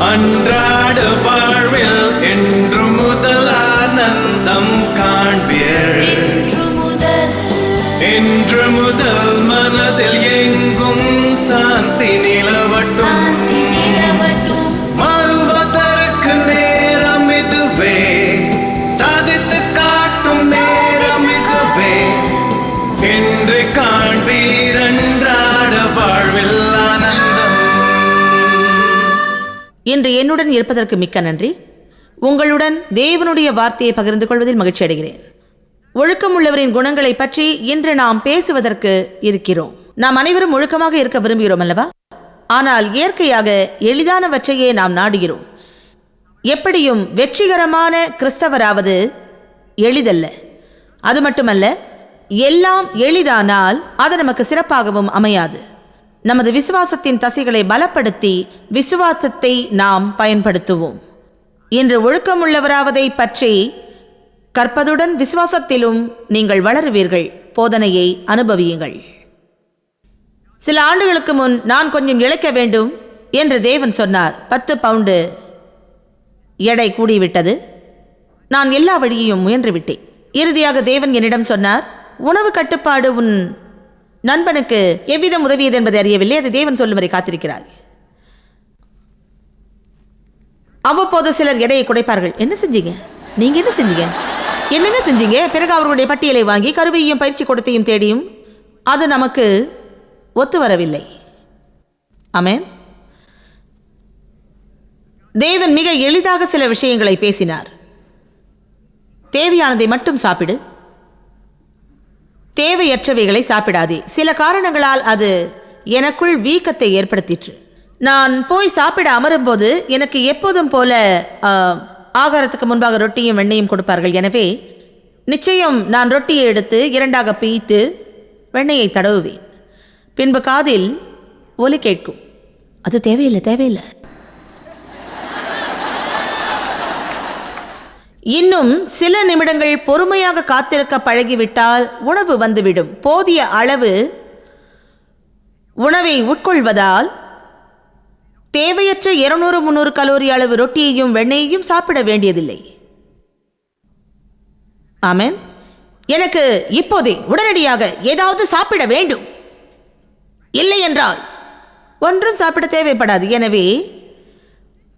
அன்றாட வாழ்வில் என்று முதல் ஆனந்தம் காண்பீர். என்று முதல் மனதில் எங்கும் சாந்தி நிலவட்டும். மாறுவதற்கு நேரம் இதுவே, சாதித்து காட்டும் நேரம் இதுவே. என்று காண்பீர் அன்றாட வாழ்வில் ஆனந்தம். இன்று என்னுடன் இருப்பதற்கு மிக்க நன்றி. உங்களுடன் தேவனுடைய வார்த்தையை பகிர்ந்து கொள்வதில் மகிழ்ச்சி அடைகிறேன். ஒழுக்கமுள்ளவரின் குணங்களை பற்றி இன்று நாம் பேசுவதற்கு இருக்கிறோம். நாம் அனைவரும் ஒழுக்கமாக இருக்க விரும்புகிறோம் அல்லவா? ஆனால் இயற்கையாக எளிதானவற்றையே நாம் நாடுகிறோம். எப்படியும் வெற்றிகரமான கிறிஸ்தவராவது எளிதல்ல. அது மட்டுமல்ல, எல்லாம் எளிதானால் அது நமக்கு சிறப்பாகவும் அமையாது. நமது விசுவாசத்தின் தசைகளை பலப்படுத்தி விசுவாசத்தை நாம் பயன்படுத்துவோம். இன்று ஒழுக்கமுள்ளவராவதை பற்றி கற்பதுடன் விசுவாசத்திலும் நீங்கள் வளருவீர்கள். போதனையை அனுபவியுங்கள். சில ஆண்டுகளுக்கு முன் நான் கொஞ்சம் இழைக்க வேண்டும் என்று தேவன் சொன்னார். 10 பவுண்டு எடை கூடிவிட்டது. நான் எல்லா வழியையும் முயன்று விட்டேன். இறுதியாக தேவன் என்னிடம் சொன்னார், உணவு கட்டுப்பாடு உன் நண்பனுக்கு எவ்விதம் உதவியது என்பதை அறியவில்லை. அது தேவன் சொல்லும் வரை காத்திருக்கிறார். அவ்வப்போது சிலர் எடையை குறைப்பார்கள். என்ன செஞ்சீங்க? நீங்க என்ன செஞ்சீங்க? என்னங்க செஞ்சீங்க? பிறகு அவர்களுடைய பட்டியலை வாங்கி கருவையும் பயிற்சி கொடுத்தையும் தேடியும் அது நமக்கு ஒத்து வரவில்லை. ஆமென். தேவன் மிக எளிதாக சில விஷயங்களை பேசினார். தேவையானதை மட்டும் சாப்பிடு, தேவையற்றவைகளை சாப்பிடாதே. சில காரணங்களால் அது எனக்குள் வீக்கத்தை ஏற்படுத்திற்று. நான் போய் சாப்பிட அமரும்போது எனக்கு எப்போதும் போல ஆகாரத்துக்கு முன்பாக ரொட்டியும் வெண்ணையும் கொடுப்பார்கள். எனவே நிச்சயம் நான் ரொட்டியை எடுத்து 2ஆக பிய்த்து வெண்ணையை தடவுவேன். பின்பு காதில் ஒலி கேட்கும், அது தேவையில்லை தேவையில்லை. இன்னும் சில நிமிடங்கள் பொறுமையாக காத்திருக்க பழகிவிட்டால் உணவு வந்துவிடும். போதிய அளவு உணவை உட்கொள்வதால் தேவையற்ற 200-300 கலோரி அளவு ரொட்டியையும் வெண்ணையையும் சாப்பிட வேண்டியதில்லை. ஆமென். எனக்கு இப்போதே உடனடியாக ஏதாவது சாப்பிட வேண்டும், இல்லை என்றால் ஒன்றும் சாப்பிட தேவைப்படாது. எனவே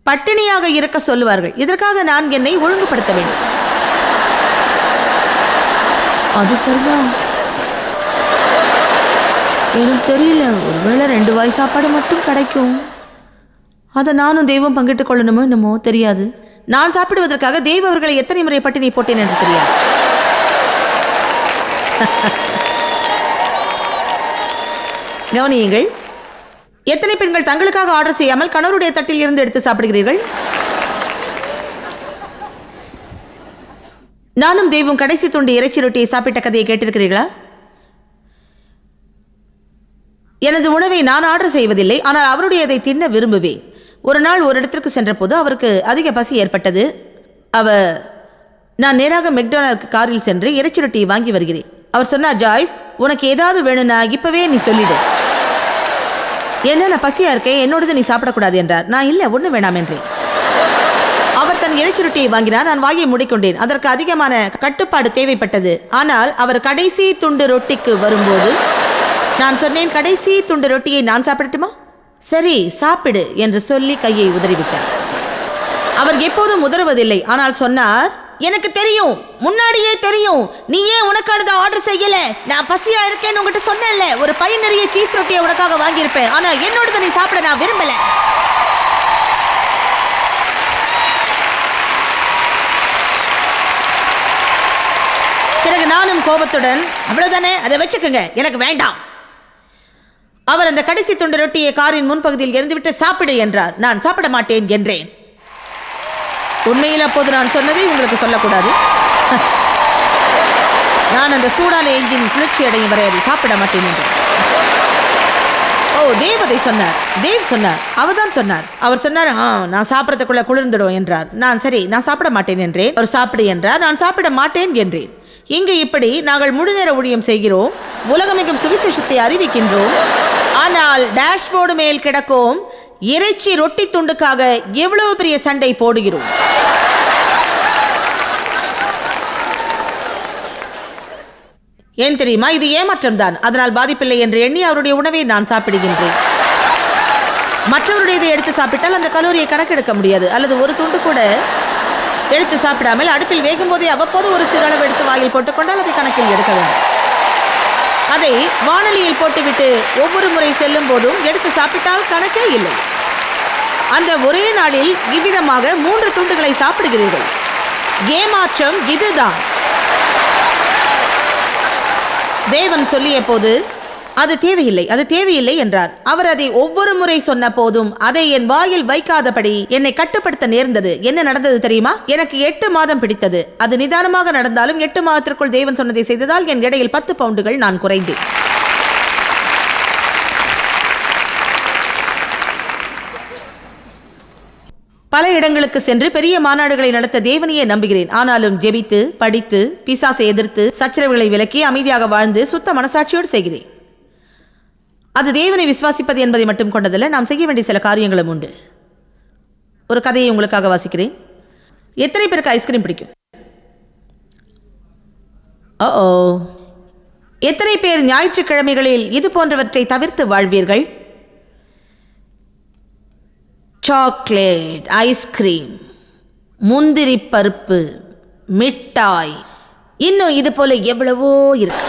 பட்டினியாக இருக்க சொல்லுவார்கள். இதற்காக நான் என்னை ஒழுங்குபடுத்த வேண்டும். அது சரிதான், எனக்கு தெரியல. ஒருவேளை 2 வாய் சாப்பாடு மட்டும் கிடைக்கும். அதை நானும் தெய்வம் பங்கிட்டுக் கொள்ளணுமோ என்னமோ தெரியாது. நான் சாப்பிடுவதற்காக தெய்வ அவர்களை எத்தனை முறை பட்டினி போட்டேன் என்று தெரியாது. கவனியுங்கள், எத்தனை பெண்கள் தங்களுக்காக ஆர்டர் செய்யாமல் கணவருடைய தட்டில் இருந்து எடுத்து சாப்பிடுகிறீர்கள்? நானும் தெய்வம் கடைசி துண்டு இறைச்சி ரொட்டியை சாப்பிட்ட கதையை கேட்டிருக்கிறீர்களா? எனது உணவை நான் ஆர்டர் செய்வதில்லை, ஆனால் அவருடையதை தின்ன விரும்புவேன். ஒரு நாள் ஒரு இடத்திற்கு சென்ற போது அவருக்கு அதிக பசி ஏற்பட்டது. நான் நேராக மெக்டொனால்டுக்கு காரில் சென்று இறைச்சி ரொட்டியை வாங்கி வருகிறேன். அவர் சொன்னார், ஜாய்ஸ், உனக்கு ஏதாவது வேணும்னா இப்பவே நீ சொல்லிடு. என்ன, நான் பசியா இருக்கேன், என்னோடது நீ சாப்பிடக்கூடாது என்றார். நான் இல்லை, ஒன்றும் வேணாம் என்றேன். அவர் தன் இறைச்சி ரொட்டியை வாங்கினார். நான் வாயை மூடிக்கொண்டேன். அதற்கு அதிகமான கட்டுப்பாடு தேவைப்பட்டது. ஆனால் அவர் கடைசி துண்டு ரொட்டிக்கு வரும்போது நான் சொன்னேன், கடைசி துண்டு ரொட்டியை நான் சாப்பிடட்டுமா? சரி சாப்பிடு என்று சொல்லி கையை உதறிவிட்டார். அவர் எப்போதும் உதறுவதில்லை, ஆனால் சொன்னார், எனக்கு தெரியும், முன்னாடியே தெரியும், நீ ஏன் உனக்கானதை ஆர்டர் செய்யல? நான் பசியா இருக்கேன்னு உங்ககிட்ட சொன்னேன்ல, ஒரு பை நிறைய சீஸ் ரொட்டியை உனக்காக வாங்கியிருப்பேன், ஆனா என்னோடத நீ சாப்பிட நான் விரும்பல. பிறகு நானும் கோபத்துடன், அவ்வளவுதானே, அதை வச்சுக்கோங்க, எனக்கு வேண்டாம். அவர் அந்த கடைசி துண்டு ரொட்டியை காரின் முன்பகுதியில் எரிந்துவிட்டு சாப்பிடு என்றார். நான் சாப்பிட மாட்டேன் என்றேன். உண்மையில் அப்போது நான் சொன்னதை உங்களுக்கு சொல்லக்கூடாது. நான் அந்த சூடான எஞ்சின் குளிர்ச்சி அடையும் வரை அதை சாப்பிட மாட்டேன் என்றேன். தேவ் அதை சொன்னார். தேவ் சொன்னார், அவர் தான் சொன்னார். அவர் சொன்னார், நான் சாப்பிட்றதுக்குள்ள குளிர்ந்துடும் என்றார். நான் சரி, நான் சாப்பிட மாட்டேன் என்றேன். அவர் சாப்பிடு என்றார். நான் சாப்பிட மாட்டேன் என்றேன். இங்கு இப்படி நாங்கள் முழுநேர ஊழியம் செய்கிறோம், உலகமெங்கும் சுவிசேஷத்தை அறிவிக்கின்றோம். ஆனால் டேஷ்போர்டு மேல் கிடக்கும் இறைச்சி ரொட்டி துண்டுக்காக எவ்வளவு பெரிய சண்டை போடுகிறோம். ஏன் தெரியுமா? இது ஏமாற்றம் தான். அதனால் பாதிப்பில்லை என்று எண்ணி அவருடைய உணவை நான் சாப்பிடுகின்றேன். மற்றவருடையதை எடுத்து சாப்பிட்டால் அந்த கலோரியை கணக்கெடுக்க முடியாது. அல்லது ஒரு துண்டு கூட எடுத்து சாப்பிடாமல் அடுப்பில் வேகும் போதே அவ்வப்போது ஒரு சிறளவு எடுத்து வாயில் போட்டுக்கொண்டால் அதை கணக்கில் எடுக்க வேண்டும். அதை வானொலியில் போட்டுவிட்டு ஒவ்வொரு முறை செல்லும் போதும் எடுத்து சாப்பிட்டால் கணக்கே இல்லை. அந்த ஒரே நாளில் இவ்விதமாக 3 துண்டுகளை சாப்பிடுகிறீர்கள். ஏமாற்றம் இதுதான். தேவன் சொல்லிய போது அது தேவையில்லை என்றார். அவர் அதை ஒவ்வொரு முறை சொன்ன போதும் அதை என் வாயில் வைக்காதபடி என்னை கட்டுப்படுத்த நேர்ந்தது. என்ன நடந்தது தெரியுமா? எனக்கு 8 மாதம் பிடித்தது. அது நிதானமாக நடந்தாலும் 8 மாதத்திற்குள் தேவன் சொன்னதை செய்ததால் என் எடையில் 10 பவுண்டுகள் நான் குறைந்தேன். பல இடங்களுக்கு சென்று பெரிய மாநாடுகளை நடத்த தேவனையே நம்புகிறேன். ஆனாலும் ஜெபித்து, படித்து, பிசாசை எதிர்த்து, சச்சரவுகளை விலக்கி, அமைதியாக வாழ்ந்து, சுத்த மனசாட்சியோடு செய்கிறேன். அது தேவனை விசுவாசிப்பது என்பதை மட்டும் கொண்டதில்லை, நாம் செய்ய வேண்டிய சில காரியங்களும் உண்டு. ஒரு கதையை உங்களுக்காக வாசிக்கிறேன். எத்தனை பேருக்கு ஐஸ்கிரீம் பிடிக்கும்? எத்தனை பேர் ஞாயிற்றுக்கிழமைகளில் இது போன்றவற்றை தவிர்த்து வாழ்வீர்கள்? சாக்லேட், ஐஸ்கிரீம், முந்திரி பருப்பு, மிட்டாய், இன்னும் இது போல எவ்வளவோ இருக்கு.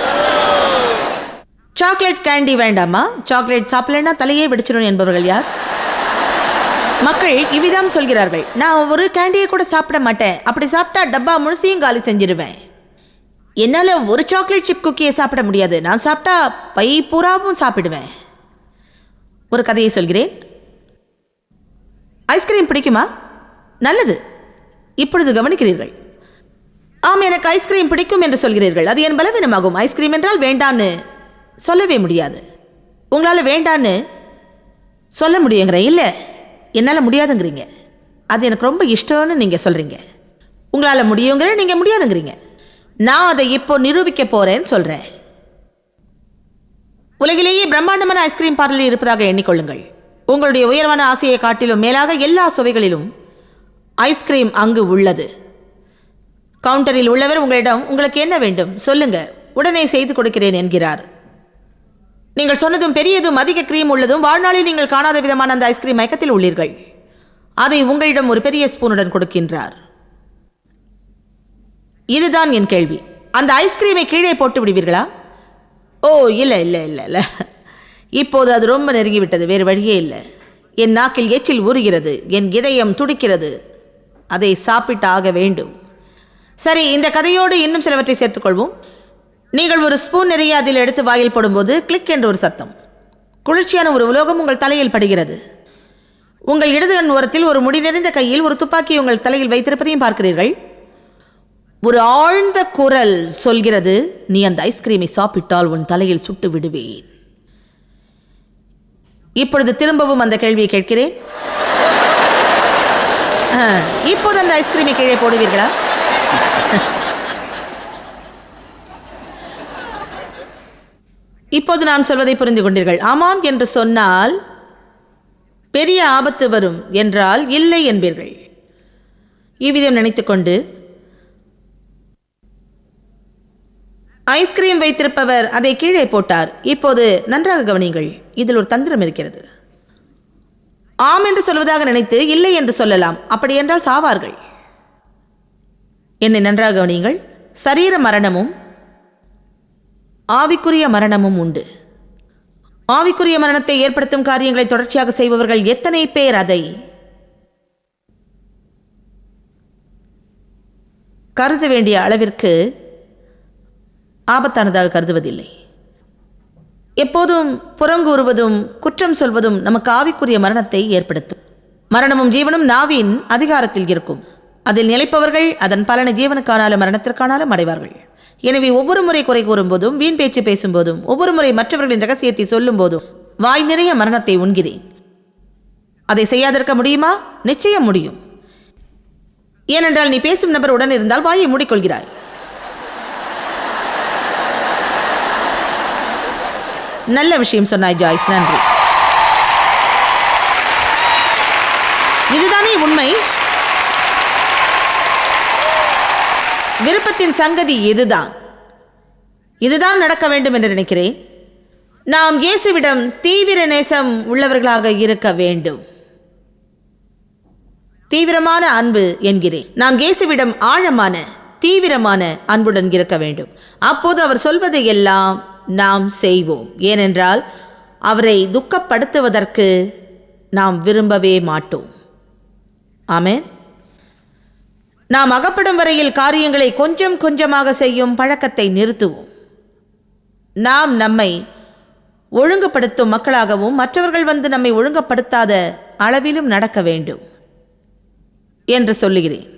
சாக்லேட் கேண்டி வேண்டாமா? சாக்லேட் சாப்பிடலன்னா தலையே வெடிச்சிடும் என்பவர்கள் யார்? மக்கள் இவ்விதம் சொல்கிறார்கள், நான் ஒரு கேண்டியை கூட சாப்பிட மாட்டேன். அப்படி சாப்பிட்டா டப்பா முழுசையும் காலி செஞ்சிருவேன். என்னால் ஒரு சாக்லேட் சிப் குக்கியை சாப்பிட முடியாது. நான் சாப்பிட்டா பை பூராவும் சாப்பிடுவேன். ஒரு கதையை சொல்கிறேன். ஐஸ்கிரீம் பிடிக்குமா? நல்லது. இப்பொழுது கவனிக்கிறீர்கள். ஆம், எனக்கு ஐஸ்கிரீம் பிடிக்கும் என்று சொல்கிறீர்கள். அது என் பலவீனமாகும். ஐஸ்கிரீம் என்றால் வேண்டான்னு சொல்லவே முடியாது. உங்களால் வேண்டான்னு சொல்ல முடியுங்கிறேன். இல்லை, என்னால் முடியாதுங்கிறீங்க. அது எனக்கு ரொம்ப இஷ்டம்னு நீங்கள் சொல்கிறீங்க. உங்களால் முடியுங்கிற, நீங்கள் முடியாதுங்கிறீங்க. நான் அதை இப்போ நிரூபிக்க போகிறேன்னு சொல்கிறேன். உலகிலேயே பிரம்மாண்டமான ஐஸ்கிரீம் பார்லர் இருப்பதாக எண்ணிக்கொள்ளுங்கள். உங்களுடைய உயர்வான ஆசையை காட்டிலும் மேலாக எல்லா சுவைகளிலும் ஐஸ்கிரீம் அங்கு உள்ளது. கவுண்டரில் உள்ளவர் உங்களிடம் உங்களுக்கு என்ன வேண்டும் சொல்லுங்க, உடனே செய்து கொடுக்கிறேன் என்கிறார். நீங்கள் சொன்னதும் பெரியதும் அதிக கிரீம் உள்ளதும் வாழ்நாளில் நீங்கள் காணாத விதமான அந்த ஐஸ்கிரீம் மயக்கத்தில் உள்ளீர்கள். அதை உங்களிடம் ஒரு பெரிய ஸ்பூனுடன் கொடுக்கின்றார். இதுதான் என் கேள்வி. அந்த ஐஸ்கிரீமை கீழே போட்டு விடுவீர்களா? ஓ இல்லை இல்லை இல்லை இல்லை, இப்போது அது ரொம்ப நெருங்கிவிட்டது. வேறு வழியே இல்லை. என் நாக்கில் எச்சில் ஊறுகிறது, என் இதயம் துடிக்கிறது. அதை சாப்பிட்டு ஆக வேண்டும். சரி, இந்த கதையோடு இன்னும் சிலவற்றை சேர்த்துக்கொள்வோம். நீங்கள் ஒரு ஸ்பூன் நிறைய அதில் எடுத்து வாயில் போடும்போது கிளிக் என்ற ஒரு சத்தம். குளிர்ச்சியான ஒரு உலோகம் உங்கள் தலையில் படுகிறது. உங்கள் இடது கண் ஓரத்தில் ஒரு முடி நிறைந்த கையில் ஒரு துப்பாக்கி உங்கள் தலையில் வைத்திருப்பதையும் பார்க்கிறீர்கள். ஒரு ஆழ்ந்த குரல் சொல்கிறது, நீ அந்த ஐஸ்கிரீமை சாப்பிட்டால் உன் தலையில் சுட்டு விடுவேன். இப்பொழுது திரும்பவும் அந்த கேள்வியை கேட்கிறேன். இப்போது அந்த ஐஸ்கிரீமை கீழே போடுவீர்களா? இப்போது நான் சொல்வதை புரிந்து கொண்டீர்கள். ஆமாம் என்று சொன்னால் பெரிய ஆபத்து வரும் என்றால் இல்லை என்பீர்கள். இவ்விதம் நினைத்துக்கொண்டு ஐஸ்கிரீம் வைத்திருப்பவர் அதை கீழே போட்டார். இப்போது நன்றாக கவனியுங்கள், இதில் ஒரு தந்திரம் இருக்கிறது. ஆம் என்று சொல்வதாக நினைத்து இல்லை என்று சொல்லலாம். அப்படி என்றால் சாவார்கள். என்னை நன்றாக கவனியுங்கள். சரீர மரணமும் ஆவிக்குரிய மரணமும் உண்டு. ஆவிக்குரிய மரணத்தை ஏற்படுத்தும் காரியங்களை தொடர்ச்சியாக செய்பவர்கள் எத்தனை பேர் அதை கருத வேண்டிய அளவிற்கு ஆபத்தானதாக கருதுவதில்லை. எப்போதும் புறங்கூறுவதும் குற்றம் சொல்வதும் நமக்கு ஆவிக்குரிய மரணத்தை ஏற்படுத்தும். மரணமும் ஜீவனும் நாவின் அதிகாரத்தில் இருக்கும். அதில் நிலைப்பவர்கள் அதன் பலனை ஜீவனுக்கானாலும் மரணத்திற்கானாலும் அடைவார்கள். எனவே ஒவ்வொரு முறை குறை கூறும்போதும், வீண் பேச்சு பேசும்போதும், ஒவ்வொரு முறை மற்றவர்களின் ரகசியத்தை சொல்லும் போதும் வாய் நிறைய மரணத்தை உண்கிறேன். அதை செய்யாதிருக்க முடியுமா? நிச்சயம் முடியும். ஏனென்றால் நீ பேசும் நபர் உடன் இருந்தால் வாயை மூடிக்கொள்கிறாய். நல்ல விஷயம் சொன்னாய் ஜாய்ஸ், நன்றி. இதுதானே உண்மை. விருப்பத்தின் சங்கதி இதுதான் நடக்க வேண்டும் என்று நினைக்கிறேன். நாம் இயேசுவிடம் தீவிர நேசம் உள்ளவர்களாக இருக்க வேண்டும். தீவிரமான அன்பு என்கிறேன். நாம் இயேசுவிடம் ஆழமான தீவிரமான அன்புடன் இருக்க வேண்டும். அப்போது அவர் சொல்வதை எல்லாம் நாம் செய்வோம். ஏனென்றால் அவரை துக்கப்படுத்துவதற்கு நாம் விரும்பவே மாட்டோம். ஆமென். நாம் அகப்படும் வரையில் காரியங்களை கொஞ்சம் கொஞ்சமாக செய்யும் பழக்கத்தை நிறுத்துவோம். நாம் நம்மை ஒழுங்குபடுத்தும் மக்களாகவும் மற்றவர்கள் வந்து நம்மை ஒழுங்குபடுத்தாத அளவிலும் நடக்க வேண்டும் என்று சொல்லுகிறேன்.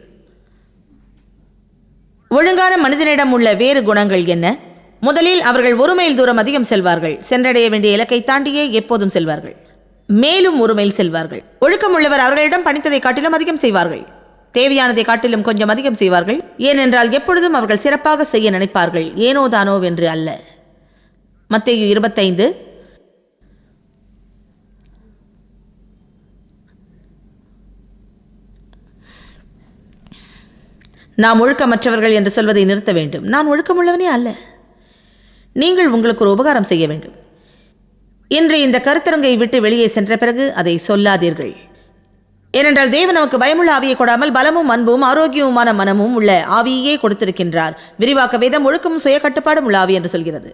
ஒழுங்கான மனிதனிடம் உள்ள வேறு குணங்கள் என்ன? முதலில் அவர்கள் 1 மைல் தூரம் அதிகம் செல்வார்கள். சென்றடைய வேண்டிய இலக்கை தாண்டியே எப்போதும் செல்வார்கள். மேலும் 1 மைல் செல்வார்கள். ஒழுக்கம் உள்ளவர் அவர்களிடம் பணித்ததை காட்டிலும் அதிகம் செய்வார்கள். தேவையானதை காட்டிலும் கொஞ்சம் அதிகம் செய்வார்கள். ஏனென்றால் எப்பொழுதும் அவர்கள் சிறப்பாக செய்ய நினைப்பார்கள், ஏனோ தானோ என்று அல்ல. மத்தேயு 25 நாம் ஒழுக்கமற்றவர்கள் என்று சொல்வதை நிறுத்த வேண்டும். நான் ஒழுக்கமுள்ளவனே அல்ல. நீங்கள் உங்களுக்கு ஒரு உபகாரம் செய்ய வேண்டும். இன்று இந்த கருத்தரங்கை விட்டு வெளியே சென்ற பிறகு அதை சொல்லாதீர்கள். ஏனென்றால் தேவன் நமக்கு பயமுள்ள ஆவியை கொடாமல் பலமும் அன்பும் ஆரோக்கியமான மனமும் உள்ள ஆவியே கொடுத்திருக்கின்றார். விரிவாக்க வேதம் ஒழுக்கமும் சுய கட்டுப்பாடும் உள்ள ஆவி என்று சொல்கிறது.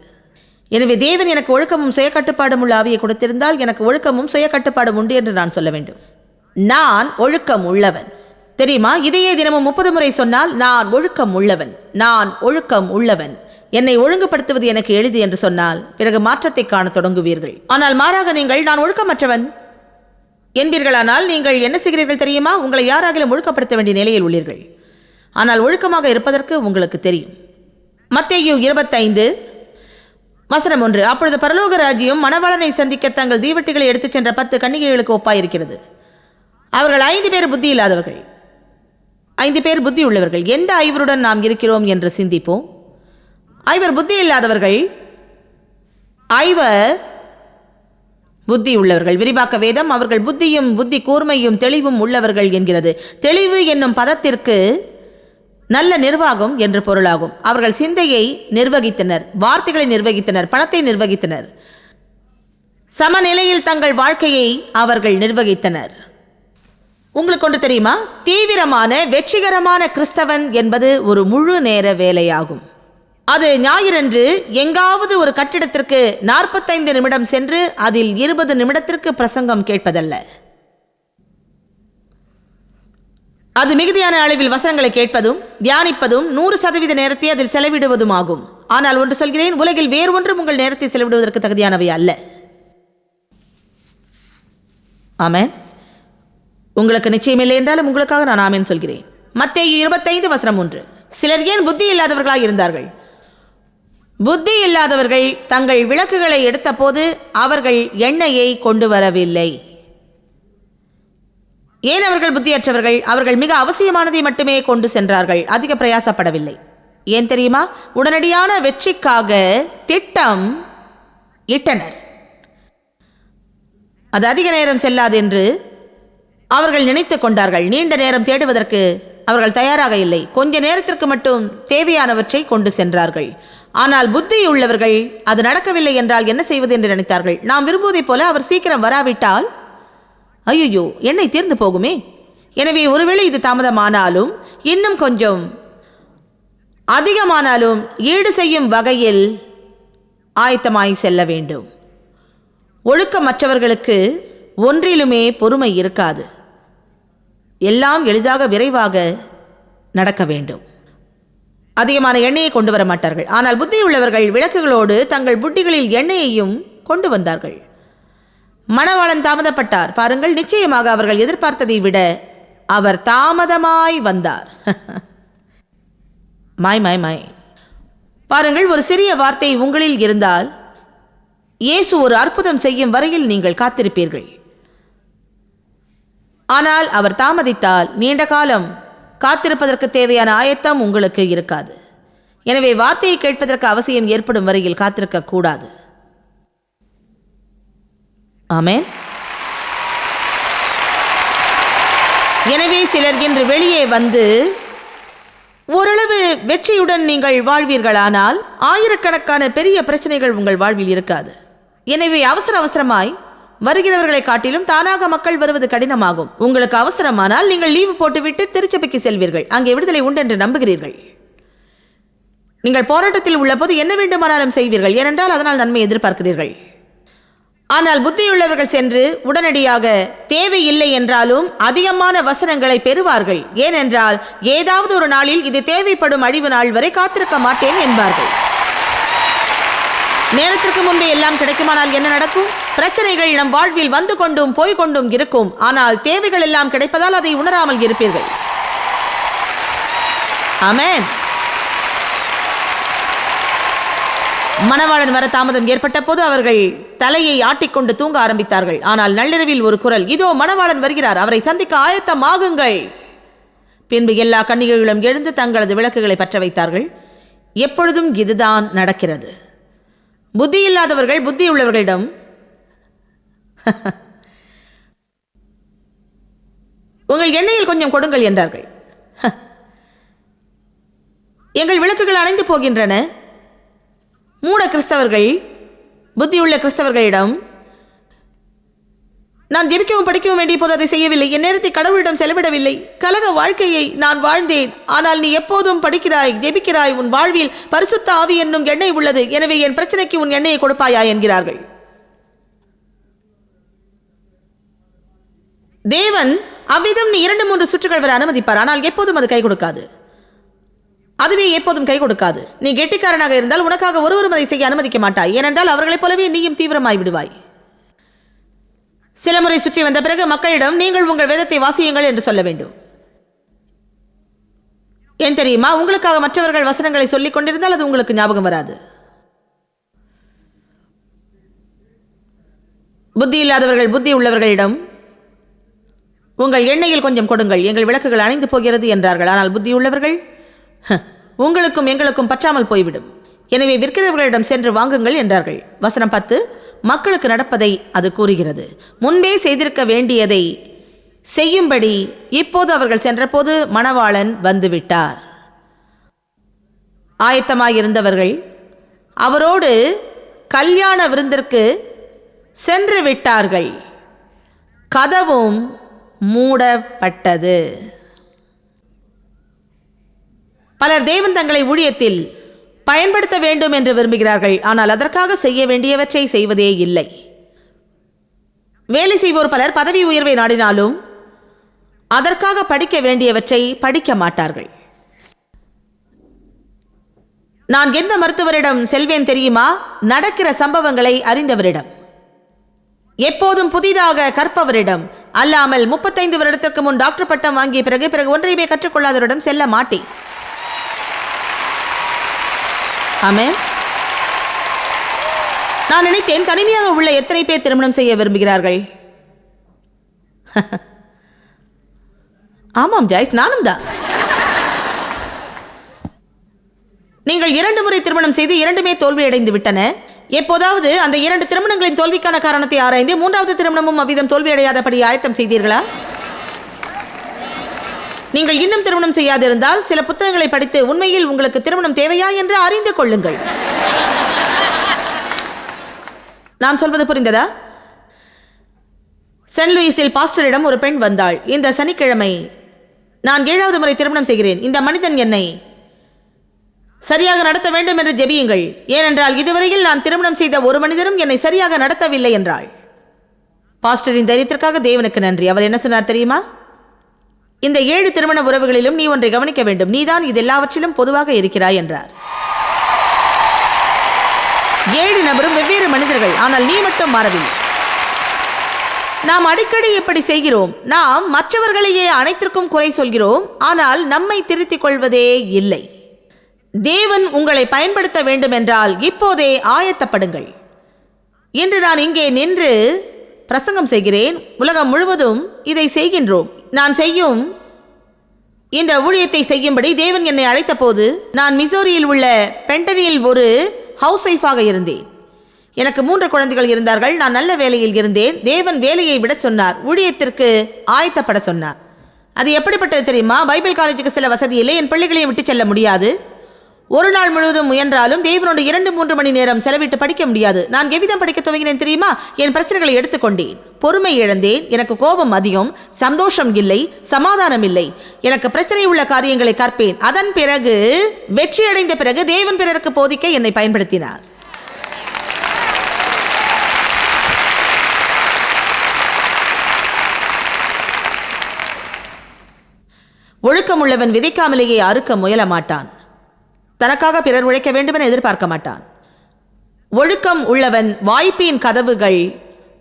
எனவே தேவன் எனக்கு ஒழுக்கமும் சுய கட்டுப்பாடும் உள்ள ஆவியை கொடுத்திருந்தால் எனக்கு ஒழுக்கமும் சுய கட்டுப்பாடும் உண்டு என்று நான் சொல்ல வேண்டும். நான் ஒழுக்கம் உள்ளவன். தெரியுமா? இதையே தினமும் 30 முறை சொன்னால் நான் ஒழுக்கம் உள்ளவன், நான் ஒழுக்கம் உள்ளவன், என்னை ஒழுங்குபடுத்துவது எனக்கு எளிது என்று சொன்னால் பிறகு மாற்றத்தை காண தொடங்குவீர்கள். ஆனால் மாறாக நீங்கள் நான் ஒழுக்கமற்றவன் என்பீர்களானால் நீங்கள் என்ன செய்கிறீர்கள் தெரியுமா? உங்களை யாராகிலும் ஒழுக்கப்படுத்த வேண்டிய நிலையில் உள்ளீர்கள். ஆனால் ஒழுக்கமாக இருப்பதற்கு உங்களுக்கு தெரியும். மத்தேயு 25 வசனம் 1. அப்பொழுது பரலோக ராஜ்யம் மணவாளனை சந்திக்க தங்கள் தீவட்டிகளை எடுத்துச் சென்ற 10 கன்னிகைகளுக்கு ஒப்பாயிருக்கிறது. அவர்கள் 5 பேர் புத்தி இல்லாதவர்கள், 5 பேர் புத்தி உள்ளவர்கள். எந்த 5 நாம் இருக்கிறோம் என்று சிந்திப்போம். 5 புத்தி இல்லாதவர்கள், 5 புத்தி உள்ளவர்கள். விரிவாக்க வேதம் அவர்கள் புத்தியும் புத்தி கூர்மையும் தெளிவும் உள்ளவர்கள் என்கிறது. தெளிவு என்னும் பதத்திற்கு நல்ல நிர்வாகம் என்று பொருளாகும். அவர்கள் சிந்தையை நிர்வகித்தனர், வார்த்தைகளை நிர்வகித்தனர், பணத்தை நிர்வகித்தனர், சமநிலையில் தங்கள் வாழ்க்கையை அவர்கள் நிர்வகித்தனர். உங்களுக்கு ஒன்று தெரியுமா? தீவிரமான வெற்றிகரமான கிறிஸ்தவன் என்பது ஒரு முழு நேர வேலையாகும். அது ஞாயிறன்று எங்காவது ஒரு கட்டிடத்திற்கு 45 நிமிடம் சென்று அதில் 20 நிமிடத்திற்கு பிரசங்கம் கேட்பதல்ல. அது மிகுதியான அளவில் வசனங்களை கேட்பதும் தியானிப்பதும் 100% நேரத்தை அதில் செலவிடுவதும் ஆகும். ஆனால் ஒன்று சொல்கிறேன், உலகில் வேறு ஒன்றும் உங்கள் நேரத்தை செலவிடுவதற்கு தகுதியானவை அல்ல. ஆமென். உங்களுக்கு நிச்சயமில்லை என்றாலும் உங்களுக்காக நான் ஆமென் சொல்கிறேன். மத்தேயு 25 வசனம் 1. சிலர் ஏன் புத்தி இல்லாதவர்களாக இருந்தார்கள்? புத்தி இல்லாதவர்கள் தங்கள் விளக்குகளை எடுத்த போது அவர்கள் எண்ணெயை கொண்டு வரவில்லை. ஏன் அவர்கள் புத்தியற்றவர்கள்? அவர்கள் மிக அவசியமானதை மட்டுமே கொண்டு சென்றார்கள், அதிக பிரயாசப்படவில்லை. ஏன் தெரியுமா? உடனடியான வெற்றிக்காக திட்டம் இட்டனர். அது அதிக நேரம் செல்லாது என்று அவர்கள் நினைத்து கொண்டார்கள். நீண்ட நேரம் தேடுவதற்கு அவர்கள் தயாராக இல்லை. கொஞ்ச நேரத்திற்கு மட்டும் தேவையானவற்றை கொண்டு சென்றார்கள். ஆனால் புத்தி உள்ளவர்கள் அது நடக்கவில்லை என்றால் என்ன செய்வது என்று நினைத்தார்கள். நாம் விரும்புவதைப் போல அவர் சீக்கிரம் வராவிட்டால் ஐயோ எண்ணெய் தீர்ந்து போகுமே. எனவே ஒருவேளை இது தாமதமானாலும் இன்னும் கொஞ்சம் அதிகமானாலும் ஈடு செய்யும் வகையில் ஆயத்தமாய் செல்ல வேண்டும். ஒழுக்கமற்றவர்களுக்கு ஒன்றிலுமே பொறுமை இருக்காது. எல்லாம் எளிதாக விரைவாக நடக்க வேண்டும். அதிகமான எண்ணெயை கொண்டு வர மாட்டார்கள். ஆனால் புத்தியுள்ளவர்கள் விளக்குகளோடு தங்கள் புட்டிகளில் எண்ணெயையும் கொண்டு வந்தார்கள். மணவாளன் தாமதப்பட்டார். பாருங்கள், நிச்சயமாக அவர்கள் எதிர்பார்த்ததை விட அவர் தாமதமாய் வந்தார். மாய் மாய் மாய். பாருங்கள், ஒரு சிறிய வார்த்தை உங்களில் இருந்தால் இயேசு ஒரு அற்புதம் செய்யும் வரையில் நீங்கள் காத்திருப்பீர்கள். ஆனால் அவர் தாமதித்தால் நீண்ட காலம் காத்திருப்பதற்கு தேவையான ஆயத்தம் உங்களுக்கு இருக்காது. எனவே வார்த்தையை கேட்பதற்கு அவசியம் ஏற்படும் வரையில் காத்திருக்க கூடாது. ஆமென். எனவே சிலர் இன்று வெளியே வந்து ஓரளவு வெற்றியுடன் நீங்கள் வாழ்வீர்களானால் ஆயிரக்கணக்கான பெரிய பிரச்சனைகள் உங்கள் வாழ்வில் இருக்காது. எனவே அவசரமாய் வருகிறவர்களை காட்டிலும் தானாக மக்கள் வருவது கடினமாகும். உங்களுக்கு அவசரமானால் நீங்கள் லீவு போட்டுவிட்டு திருச்சபைக்கு செல்வீர்கள். அங்கே விடுதலை உண்டு என்று நம்புகிறீர்கள். நீங்கள் போராட்டத்தில் உள்ள போது என்ன வேண்டுமானாலும் செய்வீர்கள், ஏனென்றால் அதனால் நன்மை எதிர்பார்க்கிறீர்கள். ஆனால் புத்தியுள்ளவர்கள் சென்று உடனடியாக தேவையில்லை என்றாலும் அதிகமான வசனங்களை பெறுவார்கள். ஏனென்றால் ஏதாவது ஒரு நாளில் இது தேவைப்படும் அழிவு நாள் வரை காத்திருக்க மாட்டேன் என்பார்கள். நேரத்திற்கு முன்பே எல்லாம் கிடைக்குமானால் என்ன நடக்கும்? பிரச்சனைகள் நம் வாழ்வில் வந்து கொண்டும் போய்கொண்டும் இருக்கும். ஆனால் தேவைகள் எல்லாம் கிடைப்பதால் அதை உணராமல் இருப்பீர்கள். ஆமென். மணவாளன் வர தாமதம் ஏற்பட்ட போது அவர்கள் தலையை ஆட்டிக்கொண்டு தூங்க ஆரம்பித்தார்கள். ஆனால் நள்ளிரவில் ஒரு குரல், இதோ மணவாளன் வருகிறார், அவரை சந்திக்க ஆயத்தமாகுங்கள். பின்பு எல்லா கன்னிகைகளும் எழுந்து தங்களது விளக்குகளை பற்ற வைத்தார்கள். எப்பொழுதும் இதுதான் நடக்கிறது. புத்தி இல்லாதவர்கள் புத்தி உள்ளவர்களிடம் உங்கள் எண்ணெயில் கொஞ்சம் கொடுங்கள் என்றார்கள். எங்கள் விளக்குகள் அணைந்து போகின்றன. மூட கிறிஸ்தவர்கள் புத்தியுள்ள கிறிஸ்தவர்களிடம், நான் ஜெபிக்கவும் படிக்கவும் வேண்டிய போது அதை செய்யவில்லை, என் நேரத்தை கடவுளிடம் செலவிடவில்லை, கலக வாழ்க்கையை நான் வாழ்ந்தேன். ஆனால் நீ எப்போதும் படிக்கிறாய், ஜெபிக்கிறாய், உன் வாழ்வில் பரிசுத்த ஆவி என்னும் எண்ணெய் உள்ளது, எனவே என் பிரச்சனைக்கு உன் எண்ணெயை கொடுப்பாயா என்கிறார்கள். தேவன் அவ்விதம் நீ 2-3 சுற்றுகள் வர அனுமதிப்பார். ஆனால் எப்போதும் அது கை கொடுக்காது. அதுவே எப்போதும் கை கொடுக்காது. நீ கெட்டிக்காரனாக இருந்தால் உனக்காக ஒருவரும் அதை செய்ய அனுமதிக்க மாட்டாய். ஏனென்றால் அவர்களைப் போலவே நீயும் தீவிரமாய் விடுவாய். சில முறை சுற்றி வந்த பிறகு மக்களிடம் நீங்கள் உங்கள் வேதத்தை வாசியுங்கள் என்று சொல்ல வேண்டும். ஏன் தெரியுமா? உங்களுக்காக மற்றவர்கள் வசனங்களை சொல்லிக் கொண்டிருந்தால் அது உங்களுக்கு ஞாபகம் வராது. புத்தி இல்லாதவர்கள் புத்தி உள்ளவர்களிடம், உங்கள் எண்ணெயில் கொஞ்சம் கொடுங்கள், எங்கள் விளக்குகள் அணைந்து போகிறது என்றார்கள். ஆனால் புத்தி உள்ளவர்கள், உங்களுக்கும் எங்களுக்கும் பற்றாமல் போய்விடும், எனவே விற்கிறவர்களிடம் சென்று வாங்குங்கள் என்றார்கள். வசனம் 10 மக்களுக்கு நடப்பதை அது கூறுகிறது. முன்பே செய்திருக்க வேண்டியதை செய்யும்படி இப்போது அவர்கள் சென்றபோது மணவாளன் வந்துவிட்டார். ஆயத்தமாயிருந்தவர்கள் அவரோடு கல்யாண விருந்திற்கு சென்று விட்டார்கள். கதவும் மூடப்பட்டது. பலர் தேவன் தங்களை ஊழியத்தில் பயன்படுத்த வேண்டும் என்று விரும்புகிறார்கள். ஆனால் அதற்காக செய்ய வேண்டியவற்றை செய்வதே இல்லை. வேலை செய்வோர் பலர் பதவி உயர்வை நாடினாலும் அதற்காக படிக்க வேண்டியவற்றை படிக்க மாட்டார்கள். நான் எந்த மருத்துவரிடம் செல்வேன் தெரியுமா? நடக்கிற சம்பவங்களை அறிந்தவரிடம், எப்போதும் புதிதாக கற்பவரிடம் அல்லாமல் 35 வருடத்திற்கு முன் டாக்டர் பட்டம் வாங்கிய பிறகு ஒன்றையுமே கற்றுக்கொள்ளாதவரிடம் செல்ல மாட்டேன். ஆமென். நான் நினைத்தேன், தனிமையாக உள்ள எத்தனை பேர் திருமணம் செய்ய விரும்புகிறார்கள்? ஆமாம் ஜாய்ஸ், நானும் தான். நீங்கள் 2 முறை திருமணம் செய்து 2மே தோல்வியடைந்து விட்டன. எப்போதாவது அந்த 2 திருமணங்களின் தோல்விக்கான காரணத்தை ஆராய்ந்து 3வது திருமணமும் அவ்விதம் தோல்வியடையாதபடி ஆயத்தம் செய்தீர்களா? நீங்கள் இன்னும் திருமணம் செய்யாதிருந்தால் சில புத்தகங்களை படித்து உண்மையில் உங்களுக்கு திருமணம் தேவையா என்று அறிந்து கொள்ளுங்கள். நான் சொல்வது புரிந்ததா? சென்ட் லூயிஸில் பாஸ்டரிடம் ஒரு பெண் வந்தாள். இந்த சனிக்கிழமை நான் 7வது முறை திருமணம் செய்கிறேன். இந்த மனிதன் என்னை சரியாக நடத்த வேண்டும் என்று ஜெபியுங்கள், ஏனென்றால் இதுவரையில் நான் திருமணம் செய்த ஒரு மனிதரும் என்னை சரியாக நடத்தவில்லை என்றாள். பாஸ்டரின் தைரியத்திற்காக தேவனுக்கு நன்றி. அவர் என்ன சொன்னார் தெரியுமா? இந்த 7 திருமண உறவுகளிலும் நீ ஒன்றை கவனிக்க வேண்டும், நீதான் இது எல்லாவற்றிலும் பொதுவாக இருக்கிறாய் என்றார். 7 நபரும் வெவ்வேறு மனிதர்கள், ஆனால் நீ மட்டும் மாறவில்லை. நாம் அடிக்கடி இப்படி செய்கிறோம். நாம் மற்றவர்களையே அனைத்திற்கும் குறை சொல்கிறோம், ஆனால் நம்மை திருத்திக் கொள்வதே இல்லை. தேவன் உங்களை பயன்படுத்த வேண்டும் என்றால் இப்போதே ஆயத்தப்படுங்கள். இன்று நான் இங்கே நின்று பிரசங்கம் செய்கிறேன். உலகம் முழுவதும் இதை செய்கின்றோம். நான் செய்யும் இந்த ஊழியத்தை செய்யும்படி தேவன் என்னை அழைத்த போது நான் மிசோரியில் உள்ள பென்டனியில் ஒரு ஹவுஸ் ஒய்ஃபாக இருந்தேன். எனக்கு 3 குழந்தைகள் இருந்தார்கள். நான் நல்ல வேலையில் இருந்தேன். தேவன் வேலையை விட சொன்னார், ஊழியத்திற்கு ஆயத்தப்பட சொன்னார். அது எப்படிப்பட்டது தெரியுமா? பைபிள் காலேஜுக்கு செல்ல வசதி இல்லை, என் பிள்ளைகளையும் விட்டு செல்ல முடியாது. ஒரு நாள் முழுவதும் முயன்றாலும் தேவனோடு 2-3 மணி நேரம் செலவிட்டு படிக்க முடியாது. நான் எவ்விதம் படிக்க துவங்கினேன் தெரியுமா? என் பிரச்சனைகளை எடுத்துக்கொண்டேன், பொறுமை இழந்தேன், எனக்கு கோபம் அதிகம், சந்தோஷம் இல்லை, சமாதானம் இல்லை. எனக்கு பிரச்சனை உள்ள காரியங்களை கற்பேன். அதன் பிறகு வெற்றி அடைந்த பிறகு தேவன் பிறருக்கு போதிக்க என்னை பயன்படுத்தினார். ஒழுக்கம் உள்ளவன் விதைக்காமலேயே அறுக்க முயல மாட்டான். தனக்காக பிறர் உழைக்க வேண்டுமென எதிர்பார்க்க மாட்டான். ஒழுக்கம் உள்ளவன் வாய்ப்பின் கதவுகள்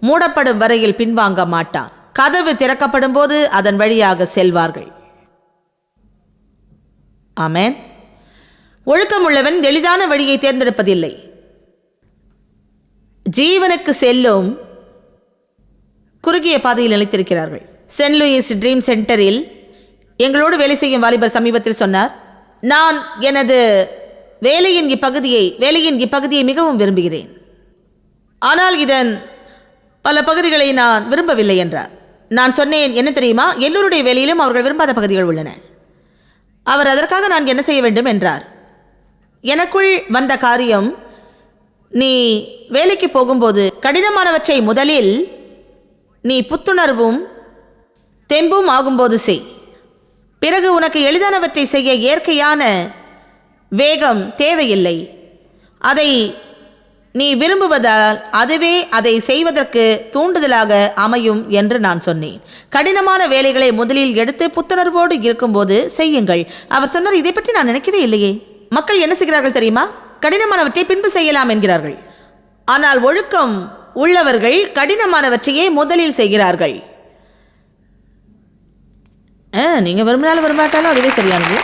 மூடப்படும் வரையில் பின்வாங்க மாட்டான். கதவு திறக்கப்படும் போது அதன் வழியாக செல்வார்கள். ஆமென். ஒழுக்கம் உள்ளவன் எளிதான வழியை தேர்ந்தெடுப்பதில்லை. ஜீவனுக்கு செல்லும் குறுகிய பாதையில் நிலைத்திருக்கிறார்கள். சென்ட் லூயிஸ் ட்ரீம் சென்டரில் எங்களோடு வேலை செய்யும் வாலிபர் சமீபத்தில் சொன்னார், நான் எனது வேலையின் இப்பகுதியை மிகவும் விரும்புகிறேன், ஆனால் இதன் பல பகுதிகளை நான் விரும்பவில்லை என்றார். நான் சொன்னேன், என்ன தெரியுமா, எல்லோருடைய வேலையிலும் அவர்கள் விரும்பாத பகுதிகள் உள்ளன. அவர் அதற்காக நான் என்ன செய்ய வேண்டும் என்றார். எனக்குள் வந்த காரியம், நீ வேலைக்கு போகும்போது கடினமானவற்றை முதலில் நீ புத்துணர்வும் தெம்பும் ஆகும்போது செய். பிறகு உனக்கு எளிதானவற்றை செய்ய இயற்கையான வேகம் தேவையில்லை. அதை நீ விரும்புவதால் அதுவே அதை செய்வதற்கு தூண்டுதலாக அமையும் என்று நான் சொன்னேன். கடினமான வேலைகளை முதலில் எடுத்து புத்துணர்வோடு இருக்கும்போது செய்யுங்கள். அவர் சொன்னார், இதை பற்றி நான் நினைக்கவே இல்லையே. மக்கள் என்ன செய்கிறார்கள் தெரியுமா? கடினமானவற்றை பின்பு செய்யலாம் என்கிறார்கள். ஆனால் ஒழுக்கம் உள்ளவர்கள் கடினமானவற்றையே முதலில் செய்கிறார்கள். நீங்கள் விரும்பினாலும் விரும்பாட்டாலும் அதுவே சரியானது.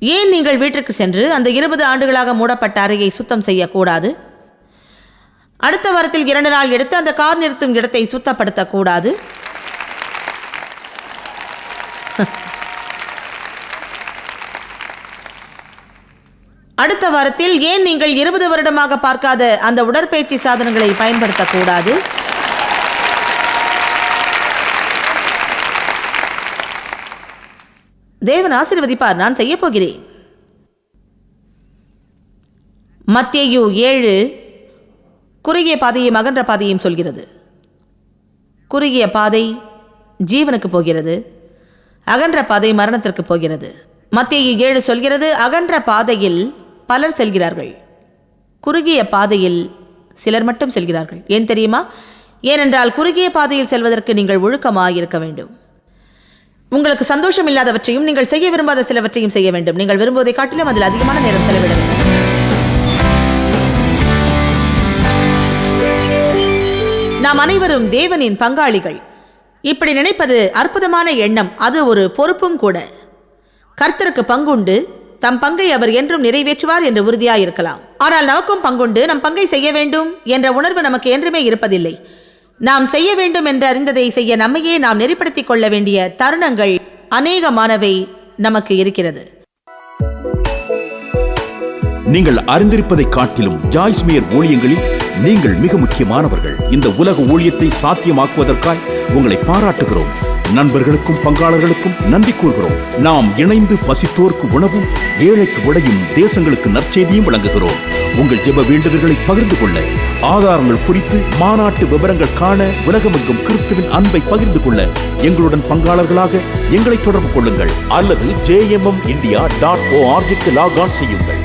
ஏன் நீங்கள் வீட்டிற்கு சென்று அந்த 20 ஆண்டுகளாக மூடப்பட்ட அறையை சுத்தம் செய்யக்கூடாது? அடுத்த வாரத்தில் 2 நாள் எடுத்து அந்த கார் நிறுத்தும் இடத்தை சுத்தப்படுத்தக்கூடாது? அடுத்த வாரத்தில் ஏன் நீங்கள் 20 வருடமாக பார்க்காத அந்த உடற்பயிற்சி சாதனங்களை பயன்படுத்தக்கூடாது? தேவன் ஆசீர்வதிப்பார். நான் செய்ய போகிறேன். மத்தேயு 7 குறுகிய பாதையும் அகன்ற பாதையும் சொல்கிறது. குறுகிய பாதை ஜீவனுக்கு போகிறது, அகன்ற பாதை மரணத்திற்கு போகிறது. மத்தேயு 7 சொல்கிறது, அகன்ற பாதையில் பலர் செல்கிறார்கள், குறுகிய பாதையில் சிலர் மட்டும் செல்கிறார்கள். ஏன் தெரியுமா? ஏனென்றால் குறுகிய பாதையில் செல்வதற்கு நீங்கள் ஒழுக்கமாக இருக்க வேண்டும். உங்களுக்கு சந்தோஷம் இல்லாதவற்றையும் நீங்கள் செய்ய விரும்பாத சிலவற்றையும் செய்ய வேண்டும். நீங்கள் விரும்புவதை காட்டிலும் அதில் அதிகமான நேரம் செலவிட வேண்டும். நாம் அனைவரும் தேவனின் பங்காளிகள். இப்படி நினைப்பது அற்புதமான எண்ணம். அது ஒரு பொறுப்பும் கூட. கர்த்தருக்கு பங்குண்டு, தம் பங்கை அவர் என்றும் நிறைவேற்றுவார் என்று உறுதியாயிருக்கலாம். ஆனால் நமக்கும் பங்குண்டு, நம் பங்கை செய்ய வேண்டும் என்ற உணர்வு நமக்கு என்றுமே இருப்பதில்லை. நாம் செய்ய வேண்டும் என்று அறிந்ததை செய்ய நம்மையே நாம் நெறிப்படுத்திக் கொள்ள வேண்டிய தருணங்கள் அநேகமானவை நமக்கு இருக்கிறது. நீங்கள் அறிந்திருப்பதை காட்டிலும் ஜாய்ஸ் மேயர் ஊழியங்களில் நீங்கள் மிக முக்கியமானவர்கள். இந்த உலக ஊழியத்தை சாத்தியமாக்குவதற்காய் உங்களை பாராட்டுகிறோம். நண்பர்களுக்கும் பங்காளர்களுக்கும் நன்றி கூறுகிறோம். நாம் இணைந்து பசித்தோர்க்கு உணவும், ஏழைக்கு உடையும், தேசங்களுக்கு நற்செய்தியும் வழங்குகிறோம். உங்கள் ஜெப வேண்டுதல்களை பகிர்ந்து கொள்ள, ஆதாரங்கள் குறித்து மாநாட்டு விவரங்கள் காண, உலகமெங்கும் கிறிஸ்துவின் அன்பை பகிர்ந்து கொள்ள எங்களுடன் பங்காளர்களாக எங்களை தொடர்பு கொள்ளுங்கள் அல்லது jmmindia.org லாக் ஆன் செய்யுங்கள்.